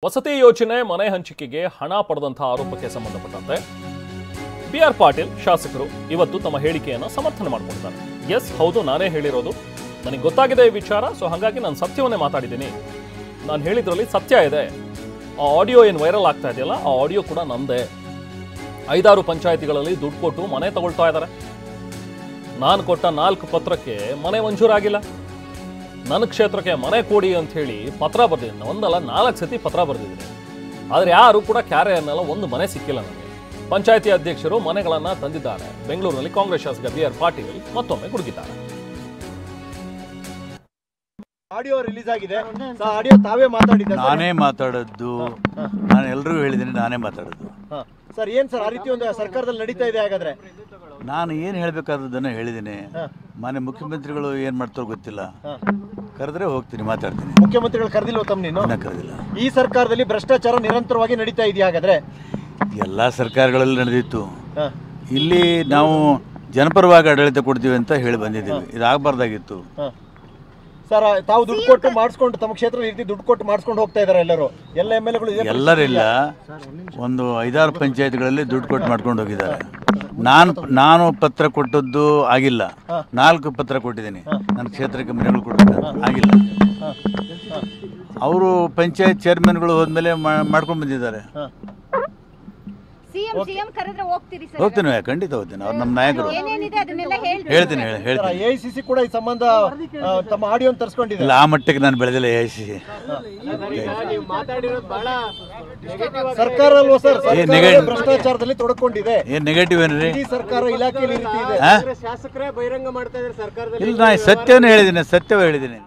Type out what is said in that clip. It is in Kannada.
ವಸತಿ ಯೋಜನೆ ಮನೆ ಹಂಚಿಕೆಗೆ ಹಣ ಪಡೆದಂತಹ ಆರೋಪಕ್ಕೆ ಸಂಬಂಧಪಟ್ಟಂತೆ ಬಿ.ಆರ್. ಪಾಟೀಲ್ ಶಾಸಕರು ಇವತ್ತು ತಮ್ಮ ಹೇಳಿಕೆಯನ್ನು ಸಮರ್ಥನೆ ಮಾಡಿಕೊಂಡಿದ್ದಾರೆ. ಎಸ್, ಹೌದು, ನಾನೇ ಹೇಳಿರೋದು, ನನಗೆ ಗೊತ್ತಾಗಿದೆ ಈ ವಿಚಾರ. ಸೊ ಹಾಗಾಗಿ ನಾನು ಸತ್ಯವನ್ನೇ ಮಾತಾಡಿದ್ದೀನಿ. ನಾನು ಹೇಳಿದ್ರಲ್ಲಿ ಸತ್ಯ ಇದೆ. ಆ ಆಡಿಯೋ ಏನು ವೈರಲ್ ಆಗ್ತಾ ಇದೆಯಲ್ಲ, ಆ ಆಡಿಯೋ ಕೂಡ ನಂದೇ. 5-6 ಪಂಚಾಯಿತಿಗಳಲ್ಲಿ ದುಡ್ಡು ಕೊಟ್ಟು ಮನೆ ತಗೊಳ್ತಾ ಇದ್ದಾರೆ. ನಾನು ಕೊಟ್ಟ 4 ಪತ್ರಕ್ಕೆ ಮನೆ ಮಂಜೂರಾಗಿಲ್ಲ. ನನ್ನ ಕ್ಷೇತ್ರಕ್ಕೆ ಮನೆ ಕೊಡಿ ಅಂತ ಹೇಳಿ ಪತ್ರ ಬರೆದಿದ್ದೀನಿ. ಒಂದಲ್ಲ 4 ಸತಿ ಪತ್ರ ಬರೆದಿದ್ದೀನಿ. ಆದರೆ ಯಾರು ಕೂಡ ಕ್ಯಾರೆ ಅನ್ನಲ್ಲ, ಒಂದು ಮನೆ ಸಿಕ್ಕಿಲ್ಲ ನನಗೆ. ಪಂಚಾಯಿತಿ ಅಧ್ಯಕ್ಷರು ಮನೆಗಳನ್ನು ತಂದಿದ್ದಾರೆ. ಬೆಂಗಳೂರಿನಲ್ಲಿ ಕಾಂಗ್ರೆಸ್ ಶಾಸಕ ಬಿ.ಆರ್. ಪಾಟೀಲ್ ಮತ್ತೊಮ್ಮೆ ಗುಡುಗಿದ್ದಾರೆ. ಆಡಿಯೋ ರಿಲೀಸ್ ಆಗಿದೆ. ಆಡಿಯೋ ತಾವೇ ಮಾತಾಡಿದ್ದಾರೆ. ನಾನೇ ಮಾತಾಡೋದು, ನಾನು ಎಲ್ಲರಿಗೂ ಹೇಳಿದ್ದೀನಿ, ನಾನೇ ಮಾತಾಡೋದು. ಸರ್, ಏನ್ ಸರ್ ಆ ರೀತಿ ಒಂದು ಸರ್ಕಾರದಲ್ಲಿ ನಡೀತಾ ಇದೆ? ಹಾಗಾದ್ರೆ ನಾನು ಏನು ಹೇಳಬೇಕಾದದ್ದನ್ನು ಹೇಳಿದ್ದೀನಿ. ಮಾನ್ಯ ಮುಖ್ಯಮಂತ್ರಿಗಳು ಏನು ಮಾಡ್ತಾರೋ ಗೊತ್ತಿಲ್ಲ. ಕರೆದ್ರೆ ಹೋಗ್ತೀನಿ, ಮಾತಾಡ್ತೀನಿ. ಮುಖ್ಯಮಂತ್ರಿಗಳು ಕರೆದಿಲ್ವ ತಮ್ಮ? ನೀನು ಕರೆದಿಲ್ಲ. ಈ ಸರ್ಕಾರದಲ್ಲಿ ಭ್ರಷ್ಟಾಚಾರ ನಿರಂತರವಾಗಿ ನಡೀತಾ ಇದೆಯಾ? ಹಾಗಾದ್ರೆ ಎಲ್ಲ ಸರ್ಕಾರಗಳಲ್ಲಿ ನಡೆದಿತ್ತು. ಇಲ್ಲಿ ನಾವು ಜನಪರವಾಗಿ ಆಡಳಿತ ಕೊಡ್ತೀವಿ ಅಂತ ಹೇಳಿ ಬಂದಿದ್ದೀವಿ. ಇದಾಗಬಾರ್ದಾಗಿತ್ತು. ಸರ್, ತಾವು ದುಡ್ಡು ಕೊಟ್ಟು ಮಾಡಿಸ್ಕೊಂಡು ತಮ್ಮ ಕ್ಷೇತ್ರ ರೀತಿ ದುಡ್ಡು ಕೊಟ್ಟು ಮಾಡಿಸ್ಕೊಂಡು ಹೋಗ್ತಾ ಇದಾರೆ ಎಲ್ಲರೂ. ಎಲ್ಲ ಎಮ್.ಎಲ್.ಎಗಳು ಎಲ್ಲರಿಲ್ಲ, ಒಂದು 5-6 ಪಂಚಾಯತ್ಗಳಲ್ಲಿ ದುಡ್ಡು ಕೊಟ್ಟು ಮಾಡ್ಕೊಂಡು ಹೋಗಿದ್ದಾರೆ. ನಾನು ಪತ್ರ ಕೊಟ್ಟದ್ದು ಆಗಿಲ್ಲ. 4 ಪತ್ರ ಕೊಟ್ಟಿದ್ದೀನಿ. ನನ್ನ ಕ್ಷೇತ್ರಕ್ಕೆ ಮನೆಗಳು ಕೊಡಬೇಕು, ಆಗಿಲ್ಲ. ಅವರು ಪಂಚಾಯತ್ ಚೇರ್ಮನ್ಗಳು ಹೋದ್ಮೇಲೆ ಮಾಡ್ಕೊಂಡು ಬಂದಿದ್ದಾರೆ. ಹೋಗ್ತೀನಿ, ಖಂಡಿತ ಹೋಗ್ತೀನಿ. ಅವ್ರು ನಮ್ಮ ನಾಯಕರು. ಹೇಳ್ತೀನಿ. ಎಐಸಿಸಿ ಕೂಡ ಈ ಸಂಬಂಧ ತಮ್ಮ ಆಡಿಯೋ ತರಿಸ್ಕೊಂಡಿದೆ. ಇಲ್ಲ, ಆ ಮಟ್ಟಕ್ಕೆ ನಾನು ಬೆಳೆದಿಲ್ಲ. ಎಐಸಿಸಿ ಸರ್ಕಾರ ಅಲ್ವಾ ಸರ್? ಭ್ರಷ್ಟಾಚಾರದಲ್ಲಿ ತೊಡಕೊಂಡಿದೆ. ಏನ್ ನೆಗೆಟಿವ್ ಏನ್ರಿ? ಸರ್ಕಾರ ಇಲಾಖೆಯಲ್ಲಿ ಇಲ್ಲ, ನಾನು ಸತ್ಯವನ್ನೇ ಹೇಳಿದ್ದೀನಿ.